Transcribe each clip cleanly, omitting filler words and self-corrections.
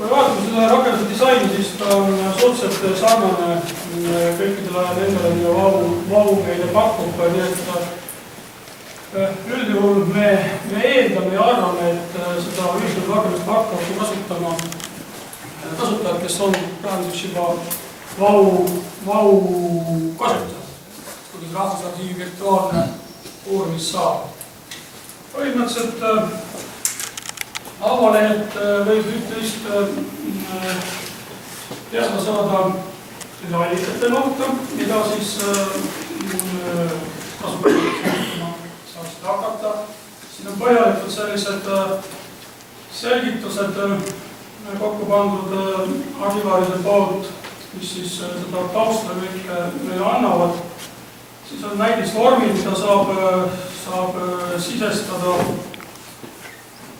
Kui vaatame seda rakenduse disaini, siis ta on suhteliselt sarnane kõikidele nendele, mida VAU meile pakub, nii et üldjuhul me eeldame ja arvame, et seda ühistööd rakendust hakkavad kasutama kasutajad, kes on praeguseks juba VAU kasutajad, kuidas Rahvusarhiivi virtuaalne uurimissaal. Põhimõtteliselt avalehelt võib üht-teist teada saada allikate kohta, mida siis kasutama saaksid hakata. Siin on põhjalikult sellised selgitused kokku pandud arhivaaride poolt, mis siis seda tausta kõike meile annavad. Siis on näidisvormid, mida saab sisestada.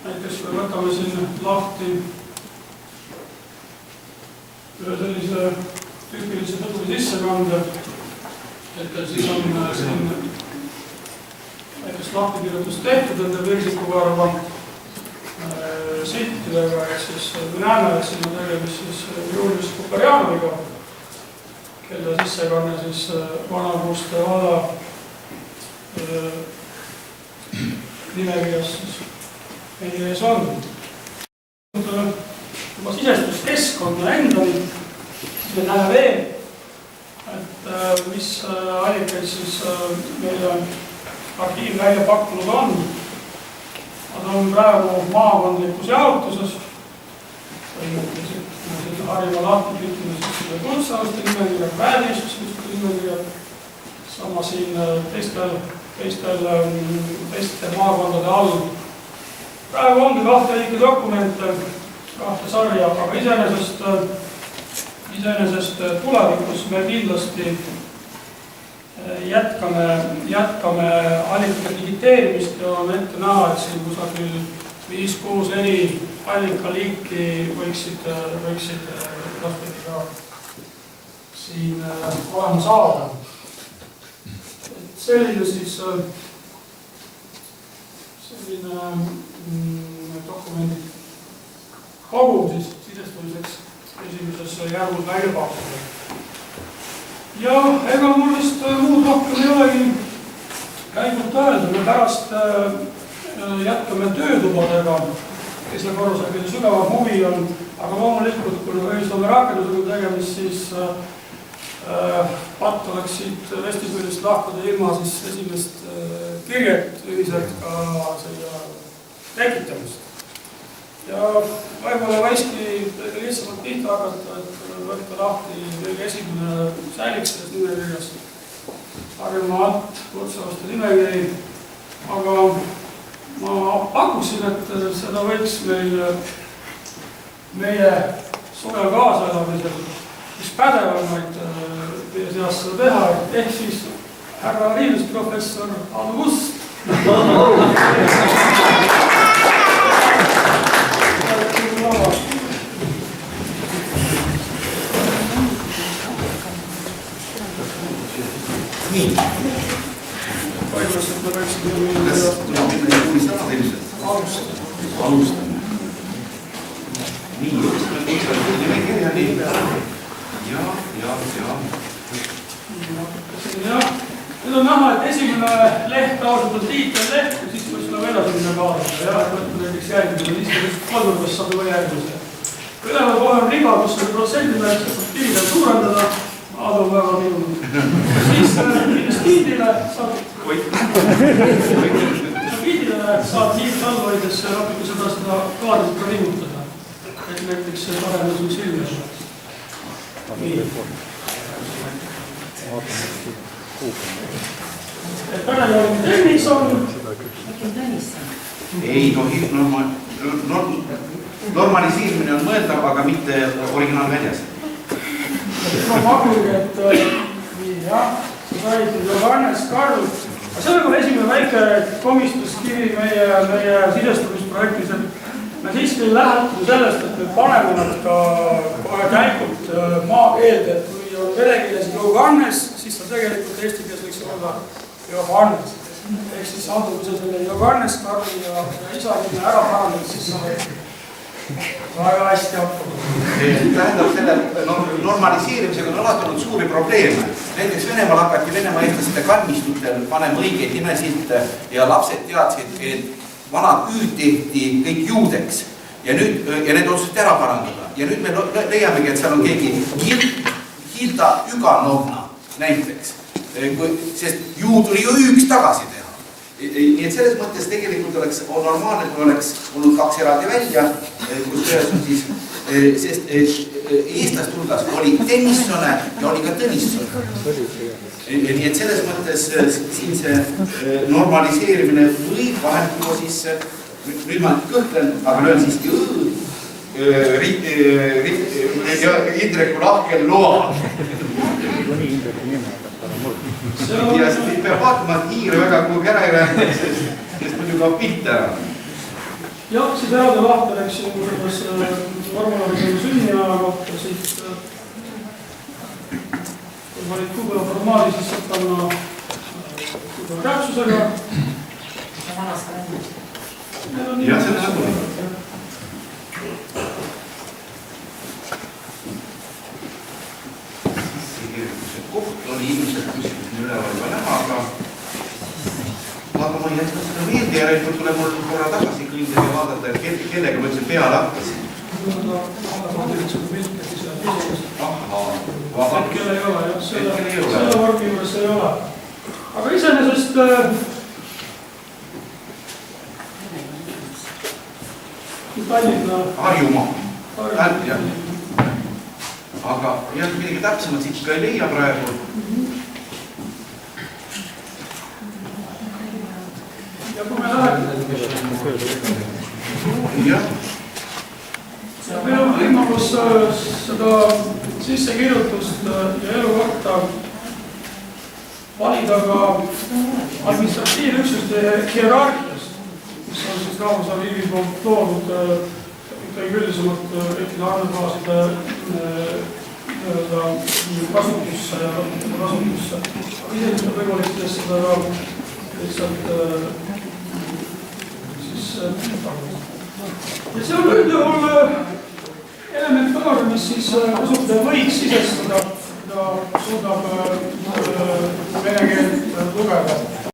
Näiteks kui võtame siin lahti ühe sellise tüüpilise tõduri sissekande, et siis on siin näiteks lahtikirjutus tehtud enda Pirsikuvarva siltidega, ehk siis me näeme, et siin on tegemist siis Julius Kuperjanoviga, kelle sissekanne siis Vana-Kuuste valla nimekirjas siis meie ees on. Juba sisestuskeskkonna endal, siis me näeme veel, et mis allikaid siis meile arhiiv välja pakkunud on. Nad on praegu maakondlikus jaotuses. Harjumaa lahti ütleme siis kutsealuste nimekirja, väärtisuste nimekirja, sama siin teiste maakondade all. Praegu ongi kahte liiki dokumente, kahte sarja, aga iseenesest tulevikus me kindlasti jätkame allikate digiteerimist ja on ette näha, et siin kusagil 5-6 eri allikaliiki võiksid ka siin olema saada. Selline siis dokumendi kogum siis sisestamiseks esimeses järgus välja pakkuda. Ja ega mul vist muud rohkem ei olegi käinud öelda, me pärast jätkame töötubadega, kes selle korrusega sügavam huvi on, aga loomulikult, kui ühisloome rakendusega tegemist, siis patt oleks siit vestibüülist lahkuda ilma siis esimest kirjet ühiselt ka selle tekitamist. Ja võib-olla võiski lihtsamalt pihta hakata, et võtta lahti kõige esimene säilikstes nimekirjas Harjumaa alt kutsealuste nimekiri, aga ma pakuksin, et seda võiks meie suvel kaasaelamisel mis pädevamaid meie seas seda teha, ehk siis härra riilusprofessor Aadu Kust. Nii. Alustame. Nii, nimekirjani. Ja. Nüüd on näha, et esimene leht tavaliselt on tiitelleht ja siis võiks nagu edasi minna kaadata. Ja võtta näiteks järgmine, siis kolmandast saab juba järgmise. Üleval kohe on riba, kus on protsendile tiidel suurendada. Aadu on väga minunud. Siis tiidile saab tiidel hoides natuke seda kaadrit ka liigutada. Et näiteks paremini sul silmes. Pärejoon Tõnisson. Ei tohi, normaliseerimine on mõeldav, aga mitte originaalväljas. Ma pakun, et jah, sa said Johannes Karl. See on esimene väike komistuskivi meie sidestamisprojektis, et me siiski lähtume sellest, et me paneme nad ka kohe käikult maakeelde, et kui on verekeeles Johannes, siis ta tegelikult eesti keeles võiks olla Johannes. Ehk siis Adu, kui sa selle Johannes Karli ja isa nime ära parandad, siis väga hästi hakkama. Tähendab, selle normaliseerimisega on alati olnud suuri probleeme. Näiteks Venemaal hakati Venemaa eestlaste kalmistutel panema õigeid nimesilt ja lapsed teadsid, et vanad üüd tehti kõik juudeks ja need otsustati ära parandada. Ja nüüd me leiamegi, et seal on keegi Hilda Üganovna näiteks, sest juud tuli ju üüks tagasi teha. Nii et selles mõttes tegelikult oleks normaalne, kui oleks olnud 2 eraldi välja, kus ühes on siis, sest eestlaste hulgas oli Tõnissone ja oli ka Tõnissone. Nii et selles mõttes siin see normaliseerimine võib vahel tuua sisse, nüüd ma kõhklen, aga löön siiski Indreku lahkel loa. Ja peab vaatama, et hiire väga kui ära ei räägiks, sest muidu kaob pilt ära. Jah, siis eraldi lahti läksin kuidas Vormalavi sünniaja kohta, siis kui ma olid Kuubela formaali, siis saab panna Kuubela täpsusega. Ja see on nagu koht oli ilmselt kuskil üleval juba näha, aga ma ei jätka seda meelde ja nüüd tuleb mul korra tagasi kõigile ja vaadata, et kellega ma üldse peale hakkasin. Hetkel ei ole, jah, selle vormi juures ei ole. Aga iseenesest Tallinna Harjumaa. Aga jah, midagi täpsemalt siit ka ei leia praegu. Ja kui me läheme, meil on võimalus seda sissekirjutust ja elukohta valida ka administratiivüksuste hierarhiast, mis on siis Rahvusarhiivi poolt loodud ikkagi üldisemalt kõikide andmebaaside kasutusse ja kasutusse. Isegi on võimalik seda ka lihtsalt siis ja see on üldjuhul elementaar, mis siis kasutaja võiks sisestada ja suudab vene keelt lugeda.